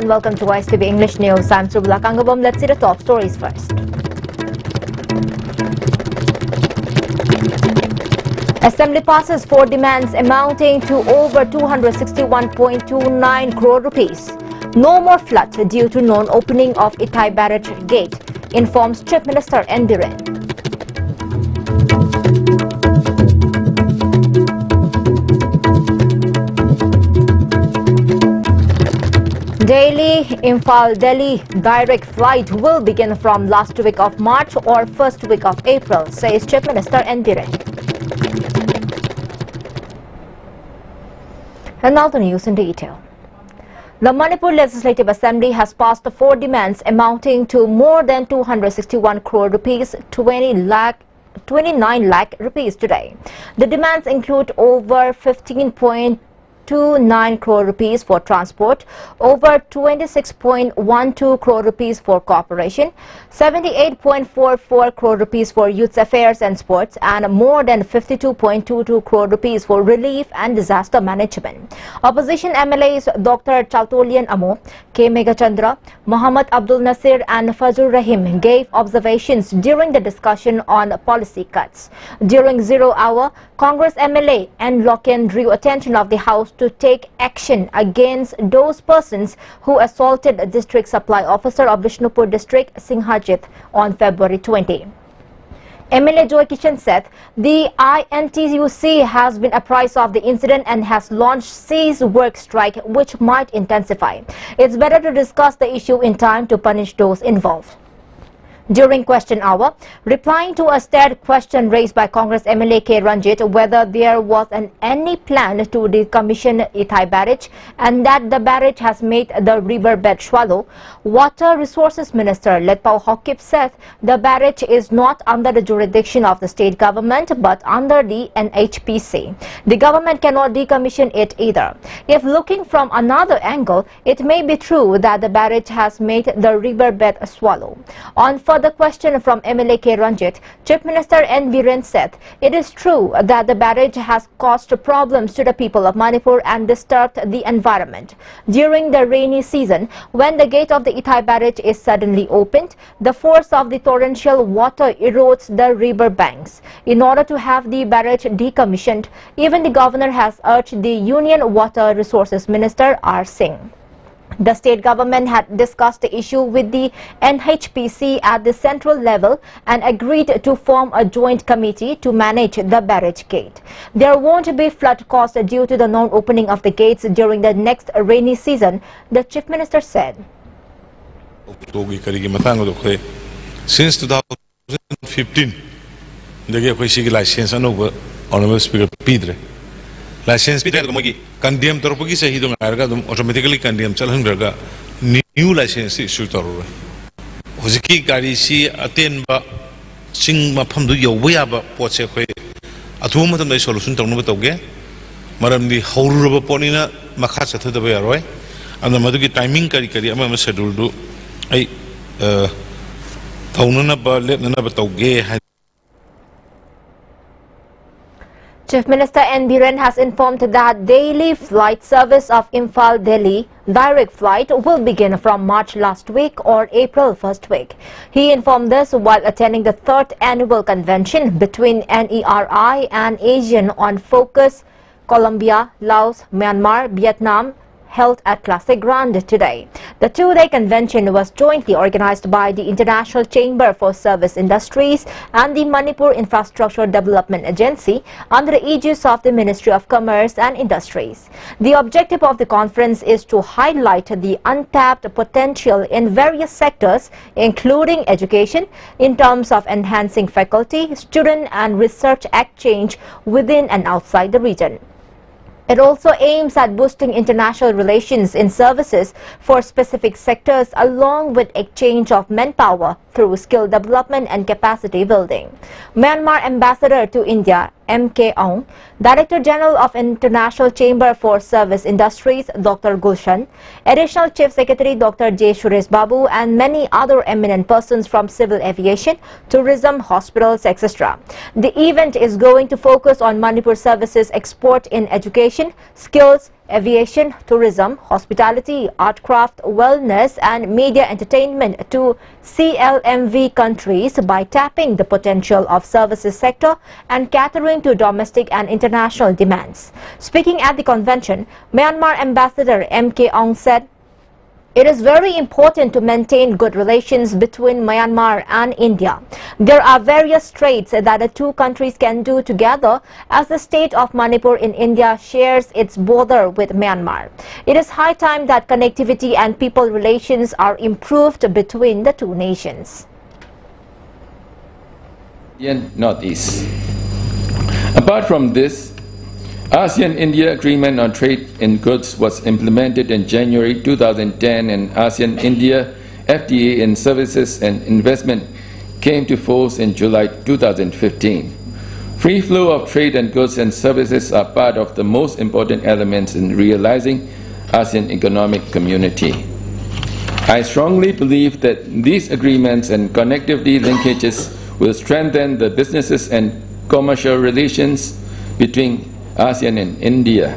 and welcome to YSTV English News. I'm Subla Kangabom. Let's see the top stories first. Assembly passes 4 demands amounting to over 261.29 crore rupees. No more flood due to non-opening of Itai Barrage Gate, informs Chief Minister N. Biren. Daily Imphal Delhi direct flight will begin from last week of March or first week of April, says Chief Minister N. Biren. And now the news in detail. The Manipur Legislative Assembly has passed 4 demands amounting to more than 261 crore rupees, 29 lakh rupees today. The demands include over 15.29 crore rupees for transport, over 26.12 crore rupees for cooperation, 78.44 crore rupees for youth affairs and sports, and more than 52.22 crore rupees for relief and disaster management. Opposition MLAs Dr. Chautolian Amo, K. Megachandra, Muhammad Abdul Nasir and Fazur Rahim gave observations during the discussion on policy cuts. During 0 hour, Congress MLA N. Loken drew attention of the House to take action against those persons who assaulted the District Supply Officer of Bishnupur District, Singhajit, on February 20. MLA Joy Kishan said the INTUC has been apprised of the incident and has launched cease work strike, which might intensify. It's better to discuss the issue in time to punish those involved. During question hour, replying to a stared question raised by Congress MLA K. Ranjit whether there was any plan to decommission Itai Barrage and that the barrage has made the riverbed shallow, Water Resources Minister Letpao Hokip said the barrage is not under the jurisdiction of the state government but under the NHPC. The government cannot decommission it either. If looking from another angle, it may be true that the barrage has made the riverbed shallow. On further question from MLA K. Ranjit, Chief Minister N. Biren said it is true that the barrage has caused problems to the people of Manipur and disturbed the environment. During the rainy season, when the gate of the Itai Barrage is suddenly opened, the force of the torrential water erodes the river banks. In order to have the barrage decommissioned, even the governor has urged the Union Water Resources Minister R. Singh. The state government had discussed the issue with the NHPC at the central level and agreed to form a joint committee to manage the barrage gate. There won't be flood cost due to the non-opening of the gates during the next rainy season, the Chief Minister said. Since 2015, the license Honorable Speaker Pedro. License condemn Torpagi say he don't automatically condemn Chalhangraga new license issue Torre. Hosiki Garisi Atenba Sing Mapamdu Yawaba Potse Atumatam the solution to Nubatoge, Madam the Horrible Ponina Makasa to the Veroy, and the Maduki timing Karikari Amama schedule do I Taunaba let Nabatoge. Chief Minister N. Biren has informed that daily flight service of Imphal Delhi direct flight will begin from March last week or April first week. He informed this while attending the 3rd annual convention between NERI and ASEAN on Focus Colombia, Laos, Myanmar, Vietnam, held at Classic Grand today. The 2-day convention was jointly organized by the International Chamber for Service Industries and the Manipur Infrastructure Development Agency under the aegis of the Ministry of Commerce and Industries. The objective of the conference is to highlight the untapped potential in various sectors, including education, in terms of enhancing faculty, student and research exchange within and outside the region. It also aims at boosting international relations in services for specific sectors along with exchange of manpower through skill development and capacity building. Myanmar Ambassador to India M.K. Aung, Director General of International Chamber for Service Industries Dr. Gulshan, Additional Chief Secretary Dr. J. Suresh Babu and many other eminent persons from civil aviation, tourism, hospitals, etc. The event is going to focus on Manipur services export in education, education, skills, aviation, tourism, hospitality, art craft, wellness and media entertainment to CLMV countries by tapping the potential of services sector and catering to domestic and international demands. Speaking at the convention, Myanmar Ambassador M.K. Ong said, "It is very important to maintain good relations between Myanmar and India. There are various traits that the two countries can do together as the state of Manipur in India shares its border with Myanmar. It is high time that connectivity and people relations are improved between the two nations." Northeast. Apart from this, ASEAN-India Agreement on Trade in Goods was implemented in January 2010 and ASEAN-India FTA in Services and Investment came to force in July 2015. Free flow of trade and goods and services are part of the most important elements in realizing ASEAN economic community. I strongly believe that these agreements and connectivity linkages will strengthen the businesses and commercial relations between ASEAN and India.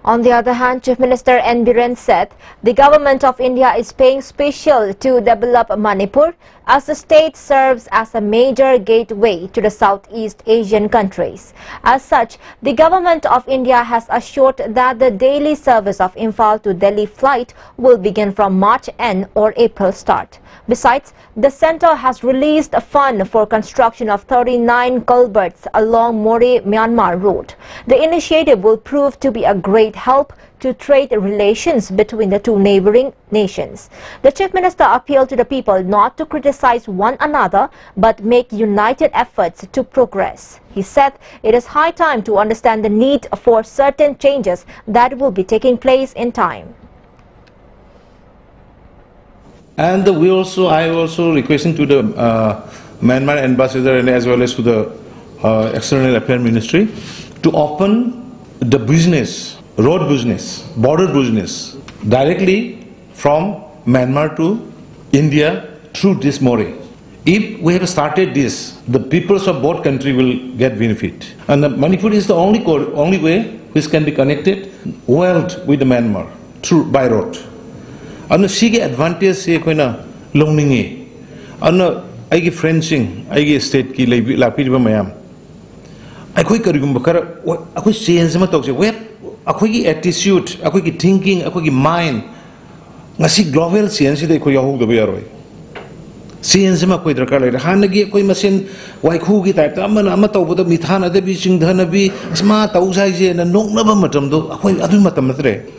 On the other hand, Chief Minister N. Biren said the government of India is paying special to develop Manipur as the state serves as a major gateway to the Southeast Asian countries. As such, the government of India has assured that the daily service of Imphal to Delhi flight will begin from March end or April start. Besides, the centre has released a fund for construction of 39 culverts along Moreh-Myanmar road. The initiative will prove to be a great help to trade relations between the two neighbouring nations. The Chief Minister appealed to the people not to criticize one another but make united efforts to progress. He said it is high time to understand the need for certain changes that will be taking place in time. And I also requesting to the Myanmar ambassador and as well as to the External Affairs Ministry to open the business, road business, border business directly from Myanmar to India through this Moreh. If we have started this, the peoples of both countries will get benefit. And Manipur is the only way which can be connected well with the Myanmar through by road. And the advantage se koina longningi. And I friends sing, I state ki lapi ba mayam. I koi karigum bakara, I koi change ma talk se web, I koi attitude, I koi thinking, I koi mind. Ngasi global science de koi yahog do bayaroi. Science ma koi drakar lai. Hanagi koi masin wai khu ki type ta ama tau boda mithana de bi singdhana bi sma tau sai je na nok na ba matam do koi adu matam natre.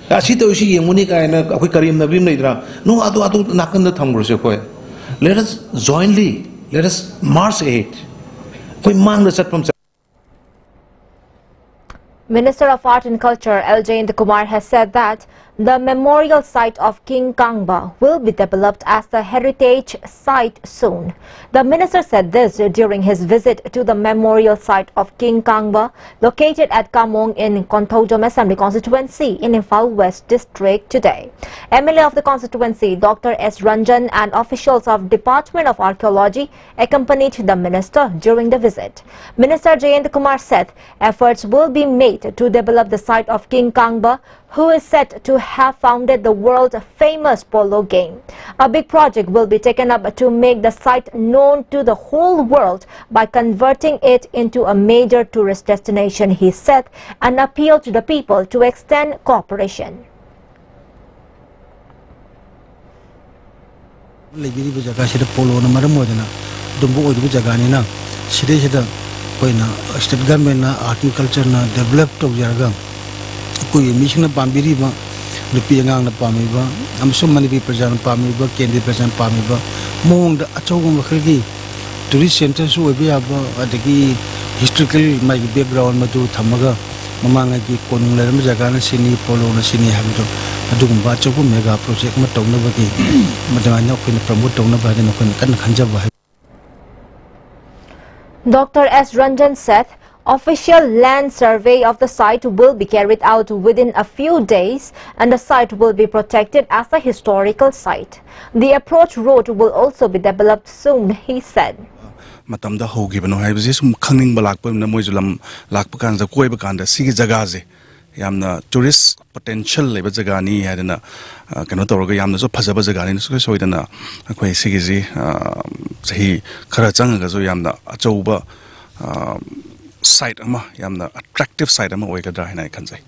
Let us jointly, let us march ahead. Minister of Art and Culture L. Jayant Kumar has said that the memorial site of King Kangba will be developed as a heritage site soon. The minister said this during his visit to the memorial site of King Kangba, located at Kamong in Konthodom Assembly Constituency in Imphal West District today. MLA of the constituency, Dr. S. Ranjan, and officials of Department of Archaeology accompanied the minister during the visit. Minister Jayant Kumar said efforts will be made to develop the site of King Kangba, who is said to have founded the world's famous polo game. A big project will be taken up to make the site known to the whole world by converting it into a major tourist destination, he said, and appealed to the people to extend cooperation. State government art and culture developed कोई mission पामिरी बा नुपी अंगांग न पामिबा अमसुम मनिबी प्रजा न पामिबा केंद्रीय प्रजा न पामिबा मोंग the अचौगम मखरगी tourist centre सु ओबे याबा अदगी हिस्टोरिकल माइ बैकग्राउंड मदु थमगा ममांगा की कोनुंग लेरम जगा न सिनी पोलो न सिनी हाबिदो अदुगुंबा अचौगम मेगा प्रोजेक्ट म तौनबगी मदमाना कोइन प्रमोट तौनबा न कोइन कन खंजबा. Dr. S. Ranjan said official land survey of the site will be carried out within a few days and the site will be protected as a historical site. The approach road will also be developed soon, he said. matam da hogi bano hai bisi sum khangning balak pa na moizulam lak pa kan za koi ba kan da sigi jaga je yamna tourist potential leba jaga ni hadana kano toroga yamna so phajaba jaga ni so soidana akhoi sigi ji sahi khara changa zo yamna achouba site ama yamna attractive site ama oigadra hina khanjai.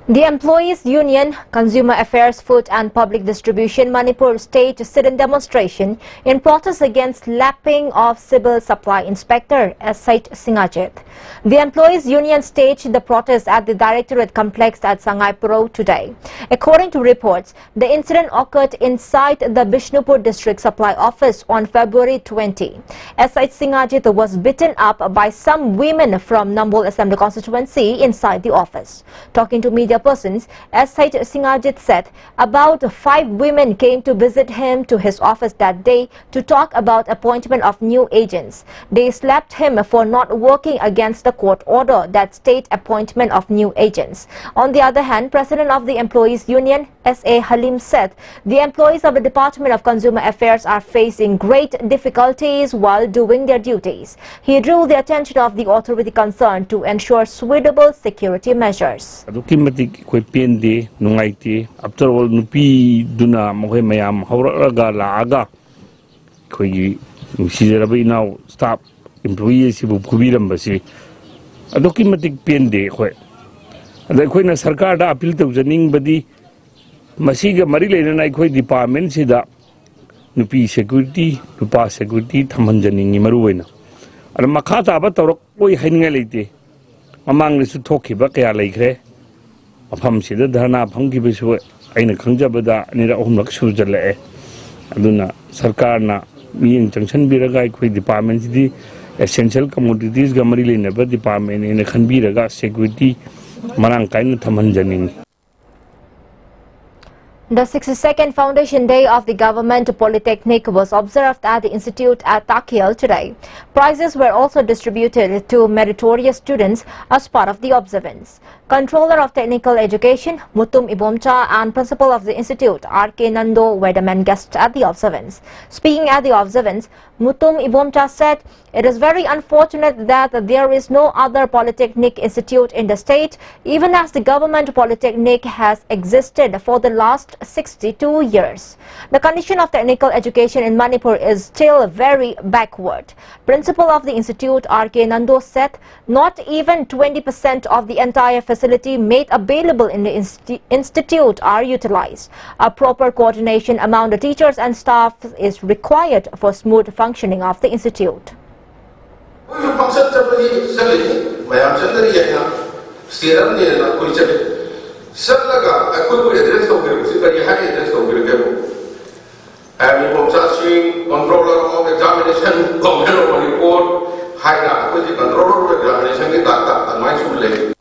The Employees Union, Consumer Affairs, Food and Public Distribution Manipur staged a sit-in demonstration in protest against lapping of Civil Supply Inspector Sait Singajit. The Employees Union staged the protest at the Directorate Complex at Sangaipuro today. According to reports, the incident occurred inside the Bishnupur District Supply Office on February 20. Sait Singajit was beaten up by some women from Nambol Assembly constituency inside the office. Talking to media persons, Sait Singajit said about 5 women came to visit him to his office that day to talk about appointment of new agents. They slapped him for not working against the court order that state appointment of new agents. On the other hand, President of the Employees Union, S.A. Halim, said the employees of the Department of Consumer Affairs are facing great difficulties while doing their duties. He drew the attention of the authority concerned to ensure suitable security measures. After all, nupi duna mohe mayam hauraga laaga koi sijarabi now stop employees ibu kubiram basi adoki matik pende koi ada koi na sarkar da appeal to janing badi masiga mari lena na koi department sida nupi security nupa security thaman janing maru wena ada makhata ba torok koi hainga leite amang lesu thoki ba kya leikre afam sida dharna phangi bisu aina khangjabada nira ohumlak sujale aduna sarkar na miyeng changchan biraga khoi department di essential commodities ga mari lena ba department ina khanbiraga security marang kaina thaman janing. The 62nd Foundation Day of the Government Polytechnic was observed at the Institute at Takiel today. Prizes were also distributed to meritorious students as part of the observance. Controller of Technical Education, Mutum Ibomcha, and Principal of the Institute, R.K. Nando, were the main guests at the observance. Speaking at the observance, Mutum Ibomcha said, "It is very unfortunate that there is no other polytechnic institute in the state, even as the government polytechnic has existed for the last 62 years. The condition of technical education in Manipur is still very backward." Principal of the institute, R.K. Nando, said not even 20% of the entire facility made available in the institute are utilized. A proper coordination among the teachers and staff is required for smooth functioning of the institute. Controller of examination, Governor of Manipur, Haida, controller of examination, and my school.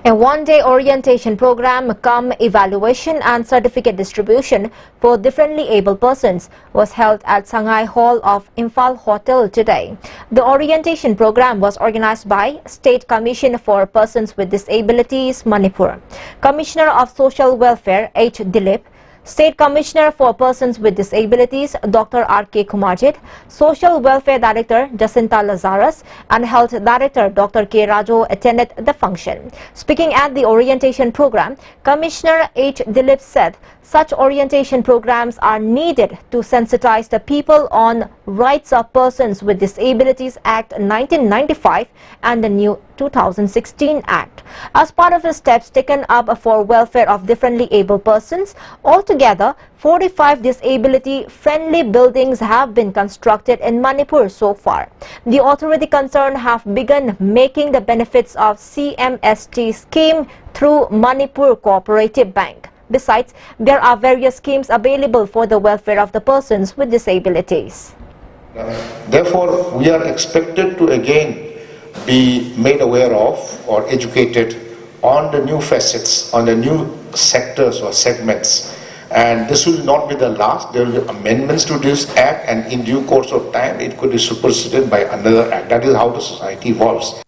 A one-day orientation program, cum evaluation and certificate distribution for differently able persons was held at Sangai Hall of Imphal Hotel today. The orientation program was organized by State Commission for Persons with Disabilities, Manipur. Commissioner of Social Welfare, H. Dilip, State Commissioner for Persons with Disabilities, Dr. R.K. Kumarjit, Social Welfare Director, Jacinta Lazarus, and Health Director, Dr. K. Rajo attended the function. Speaking at the orientation program, Commissioner H. Dilip said such orientation programs are needed to sensitize the people on Rights of Persons with Disabilities Act 1995 and the new 2016 Act. As part of the steps taken up for welfare of differently able persons, altogether 45 disability-friendly buildings have been constructed in Manipur so far. The authority concerned have begun making the benefits of CMST scheme through Manipur Cooperative Bank. Besides, there are various schemes available for the welfare of the persons with disabilities. Therefore, we are expected to again be made aware of or educated on the new facets, on the new sectors or segments. And this will not be the last. There will be amendments to this act, and in due course of time it could be superseded by another act. That is how the society evolves.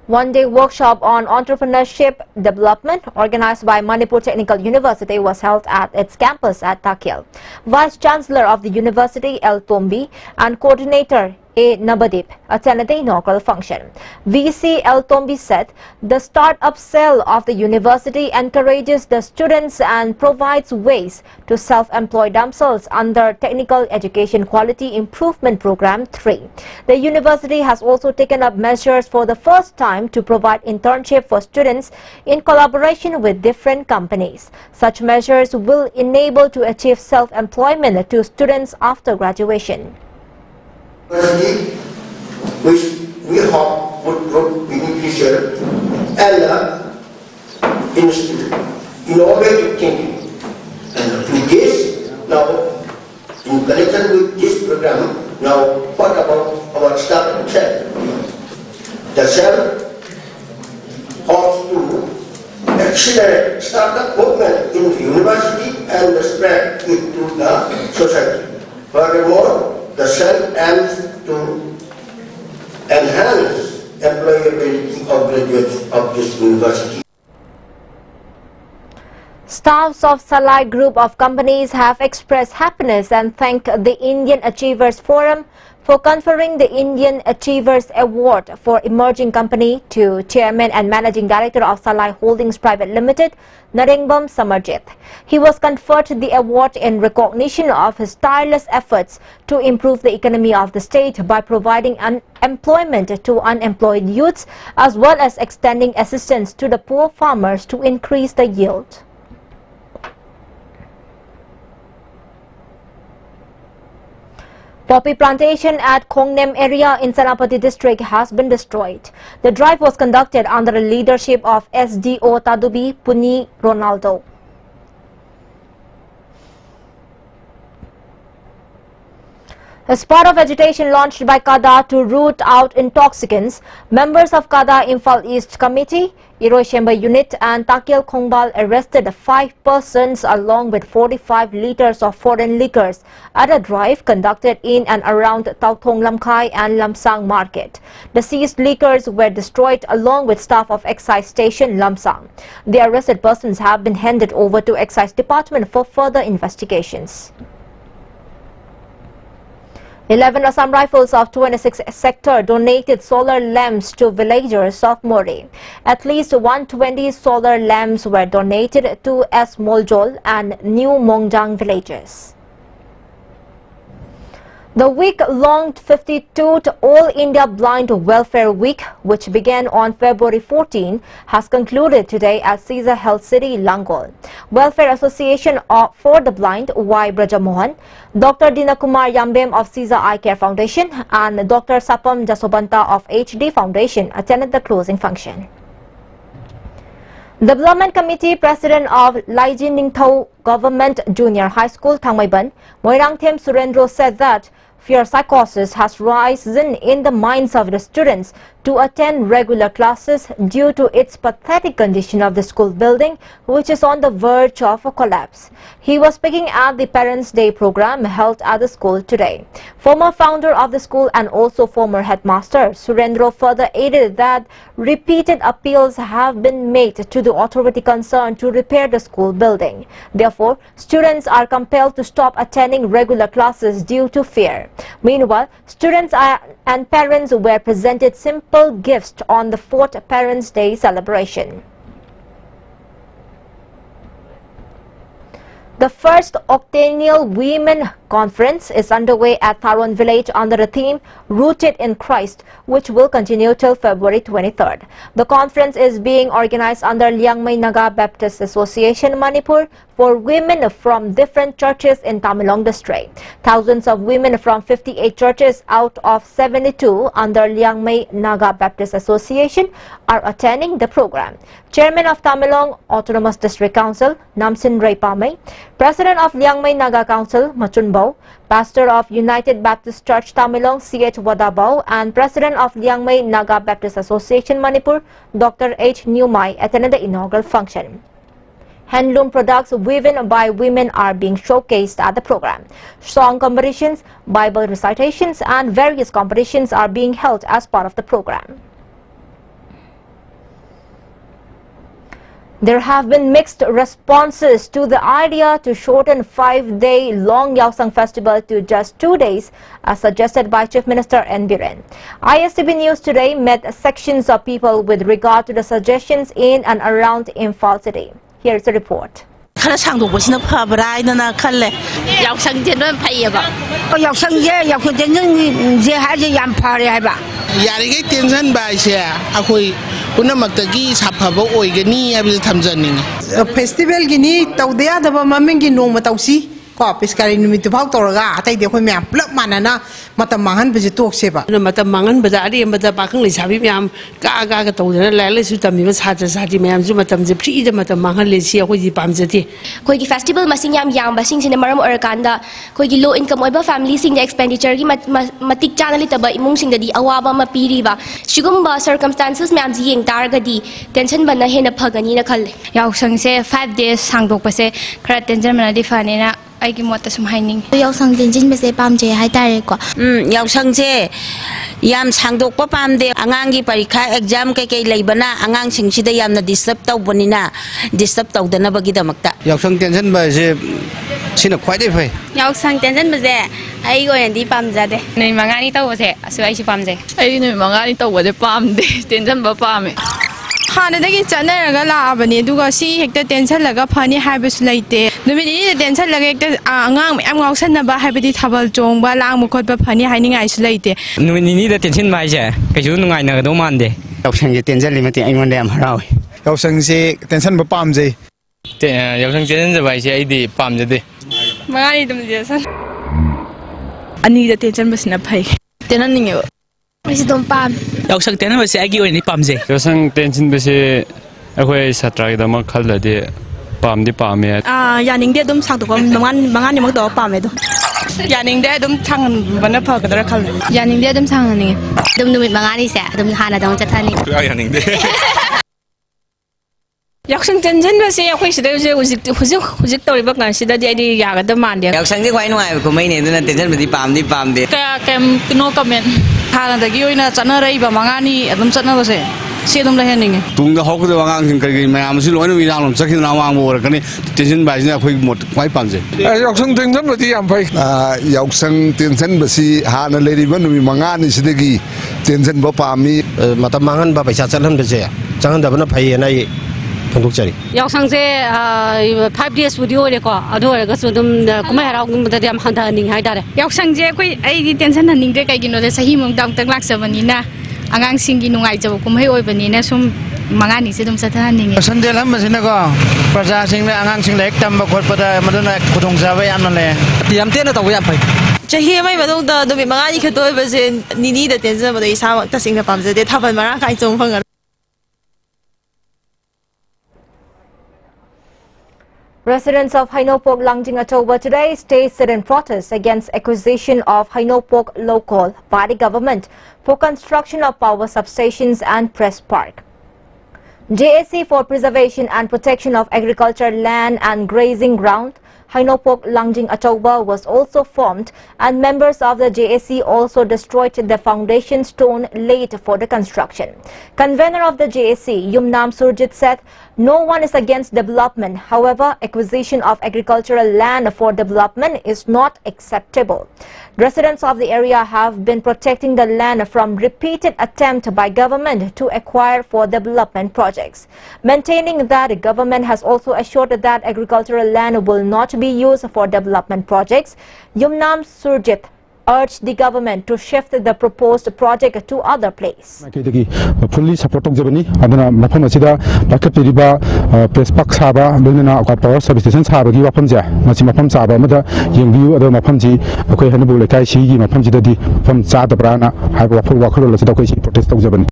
One-day workshop on entrepreneurship development organized by Manipur Technical University was held at its campus at Takil. Vice-Chancellor of the University, L. Tombi, and Coordinator A. Nabadip attended the inaugural function. VC L. Tombi said the start-up cell of the university encourages the students and provides ways to self-employ themselves under Technical Education Quality Improvement Program 3. The university has also taken up measures for the first time to provide internship for students in collaboration with different companies. Such measures will enable to achieve self-employment to students after graduation. Which we hope would be beneficial and innovative thinking. And with this, now, in connection with this program, now what about our startup cell? The cell hopes to accelerate startup movement in the university and spread it to the society. Furthermore, the cell aims to enhance employability of graduates of this university. Staffs of Salai Group of companies have expressed happiness and thanked the Indian Achievers Forum for conferring the Indian Achievers Award for Emerging Company to Chairman and Managing Director of Salai Holdings Private Limited, Narengbam Samarjit. He was conferred the award in recognition of his tireless efforts to improve the economy of the state by providing employment to unemployed youths as well as extending assistance to the poor farmers to increase the yield. Poppy plantation at Khongnem area in Senapati district has been destroyed. The drive was conducted under the leadership of SDO Tadubi Puni Ronaldo. As part of agitation launched by KADA to root out intoxicants, members of KADA Imphal East Committee, Iroi Shemba Unit and Takil Khongbal arrested 5 persons along with 45 litres of foreign liquors at a drive conducted in and around Tauthong Lamkhai and Lamsang market. The seized liquors were destroyed along with staff of Excise Station Lamsang. The arrested persons have been handed over to Excise Department for further investigations. 11 Assam Rifles of 26th Sector donated solar lamps to villagers of Mori. At least 120 solar lamps were donated to S. Moljol and New Mongjang villages. The week-long 52th All India Blind Welfare Week, which began on February 14, has concluded today at CISA Health City, Langol. Welfare Association for the Blind, Y. Brajamohan, Dr. Dinakumar Yambem of CISA Eye Care Foundation and Dr. Sapam Jasobanta of HD Foundation attended the closing function. Development Committee President of Laijin Ningthau Government Junior High School, Thangmaiban, Moirangthem Surendro said that fear psychosis has risen in the minds of the students to attend regular classes due to its pathetic condition of the school building, which is on the verge of a collapse. He was speaking at the Parents' Day program held at the school today. Former founder of the school and also former headmaster, Surendro further added that repeated appeals have been made to the authority concerned to repair the school building. Therefore, students are compelled to stop attending regular classes due to fear. Meanwhile, students and parents were presented simple gifts on the 4th Parents' Day celebration. The first octennial Women Conference is underway at Tharon Village under the theme Rooted in Christ, which will continue till February 23rd. The conference is being organized under Liangmay Naga Baptist Association, Manipur, for women from different churches in Tamenglong district. Thousands of women from 58 churches out of 72 under Liangmay Naga Baptist Association are attending the program. Chairman of Tamenglong Autonomous District Council, Namsin Raipamay, President of Liangmay Naga Council, Machun Bao, Pastor of United Baptist Church Tamenglong, C.H. Wadabao, and President of Liangmay Naga Baptist Association, Manipur, Dr. H. Newmai, attended the inaugural function. Handloom products woven by women are being showcased at the program. Song competitions, Bible recitations, and various competitions are being held as part of the program. There have been mixed responses to the idea to shorten 5-day-long Yaosang festival to just 2 days, as suggested by Chief Minister N. Biren. ISTV News today met sections of people with regard to the suggestions in and around Imphal city. Here is the report. Festival gini taudia da maming gi nong matausi ko piskari numit bau toraga atai de khoi myam plak manana matam mangan beji tok seba matam mangan bazari maja bakang li sabi myam ka tawdana lale su tammi ma sa ji myam ju matam je phri je matam mangan le si khoi ji pamjati khoi gi festival masing yam yang basing sine maram orakanda khoi gi low income oiba family sing the expenditure gi matik chana li taba imung sing da di awaba ma piri ba shigumba circumstances myam ji yeng targa di tension bana hena phagani na khal Yaosang se 5 days sangdok pa se khara tension mana di fane na ai gi mota sum haining Yaosang tension ba se pamje hai tare ko Yaosang se yam sangdok pa pamde angang gi parikha exam kai leibana angang sing sida yamna disturb taw bonina disturb taw dana bagi damakta Yaosang tension ba se sina khwai dei phai Yaosang tension ba se ai go yan di pamja de nei mangani taw se asu ai si pamje ai nei mangani taw de pamde tension ba pame हानदगी चनरगा लाबने दुगा सी hecto tension लगा funny हाइबस लैते नुमिनि tension लगा hecto आंगांग ma'am गाउसनबा हाइबदि थाबल चोंबा लांग मखोटबा funny हाइनिंगाइस लैते नुमिनि the tension बाइसे कैसु नुंगाइना दो मानदे Yaosang ge tension limati aingon dam harawi Yaosang se tension ba pamje Yaosang tension baise ai di pamjade mangani dum jesan ani da tension basna phai tenan ninge Isi dom pam Yaosang tension base ai gi oini pamje Yaosang tension base akhoi satra gi dama khalda de pam di pame yaning de dum sang to mangan ni mak do pam me do yaning de dum sang bana pha kadara khal yaning de dum sang ni dum numit mangani se dum hana dong chathani yaning de Yaosang tension base akhoi sida hujik toriba kan sida de di yaga da man de Yaosang di khwai nuai ko mai ne duna tension badi pam de ka kem no comment hana da gi oina chana rai ba mangani adum chana base se dum la hening tung da hok de wangang sing kai mayam si loina wi lang chakhin na wang bor kani tension ba sina khoi mot khwai pamje Yaosang tension badi yam phai Yaosang tension basi hana leri ba numi mangani sidagi tension ba pami matam mangan ba paisa chalan bese changan da bana phai na Yaosang se 5 days video le ko ado ga su dum kuma harau gum da yam handa ning hai dare Yaosang je koi ai gi tension haning de kai gi no de sahi mong dang tak lak sabani na angang sing gi nungai jab kum hai oi bani na sum mangani se dum satha haning sandel ham masina ko praja sing le angang sing le tam ba khot pada maduna kudong jawa yam na le yam te na taw yam phai chahi mai badong da dum mangani khatoi ba se nini da tension ba de isa ta sing na pamje de thaban mara kai chong phang Residents of Hainopok Langjing Atoba today stayed in protest against acquisition of Hainopok local by the government for construction of power substations and press park. JSC for Preservation and Protection of Agriculture Land and Grazing Ground, Hainopok Langjing Atoba was also formed, and members of the JSC also destroyed the foundation stone laid for the construction. Convener of the JSC, Yumnam Surjit, said no one is against development. However, acquisition of agricultural land for development is not acceptable. Residents of the area have been protecting the land from repeated attempts by government to acquire for development projects. Maintaining that the government has also assured that agricultural land will not be used for development projects, Yumnam Surjit urged the government to shift the proposed project to other place. Fully support Jabani, Adana Mapamasida, Bakapiriba, Press Park Saba, Lunana, Power Substation Saba, give up on Ja, Machimapam Saba, Mother, Young View, Adam Mapamji, okay, Hannibal, Kaishi, Mapamji, from Sada Brana, I will walk over the protest of Jabani.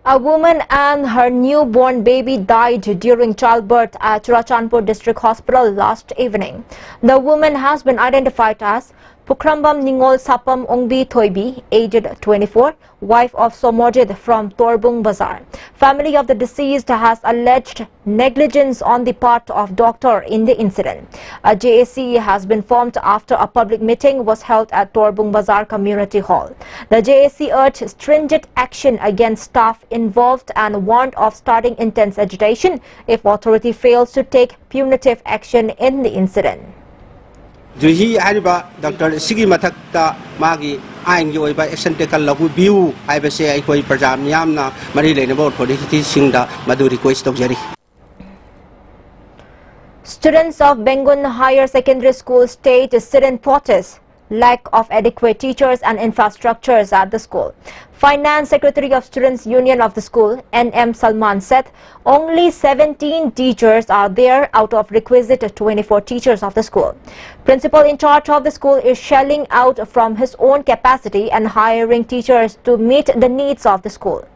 A woman and her newborn baby died during childbirth at Churachandpur District Hospital last evening. The woman has been identified as Pukrambam Ningol Sapam Ongbi Thoibi, aged 24, wife of Somojid from Torbung Bazar. Family of the deceased has alleged negligence on the part of doctor in the incident. A JAC has been formed after a public meeting was held at Torbung Bazar Community Hall. The JAC urged stringent action against staff involved and warned of starting intense agitation if authority fails to take punitive action in the incident. Juhi hariba Dr. Sigi Matakta Magi Aing Yoiba action taken lagu view IBC Aikoi Prajam Yamna Mari Lenable Policy Singda Madu request of Jerry. Students of Bengun Higher Secondary School state sit-in protest lack of adequate teachers and infrastructures at the school. Finance Secretary of Students Union of the school, N.M. Salman, said only 17 teachers are there out of requisite 24 teachers of the school. Principal in charge of the school is shelling out from his own capacity and hiring teachers to meet the needs of the school.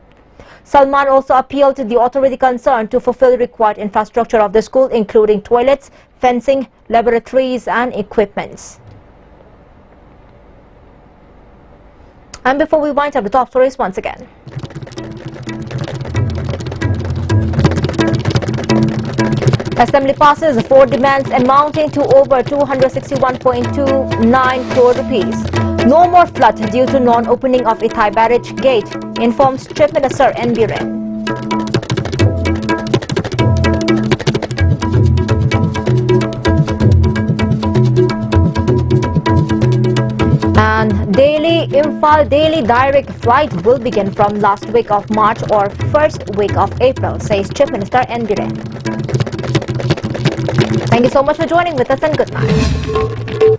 Salman also appealed to the authority concerned to fulfill required infrastructure of the school, including toilets, fencing, laboratories and equipments. And before we wind up the top stories once again. Assembly passes 4 demands amounting to over 261.29 crore rupees. No more flood due to non-opening of Ithai Barrage Gate, informs Chief Minister N. Biren. And Imphal daily direct flight will begin from last week of March or first week of April, says Chief Minister N. Biren. Thank you so much for joining with us and good night.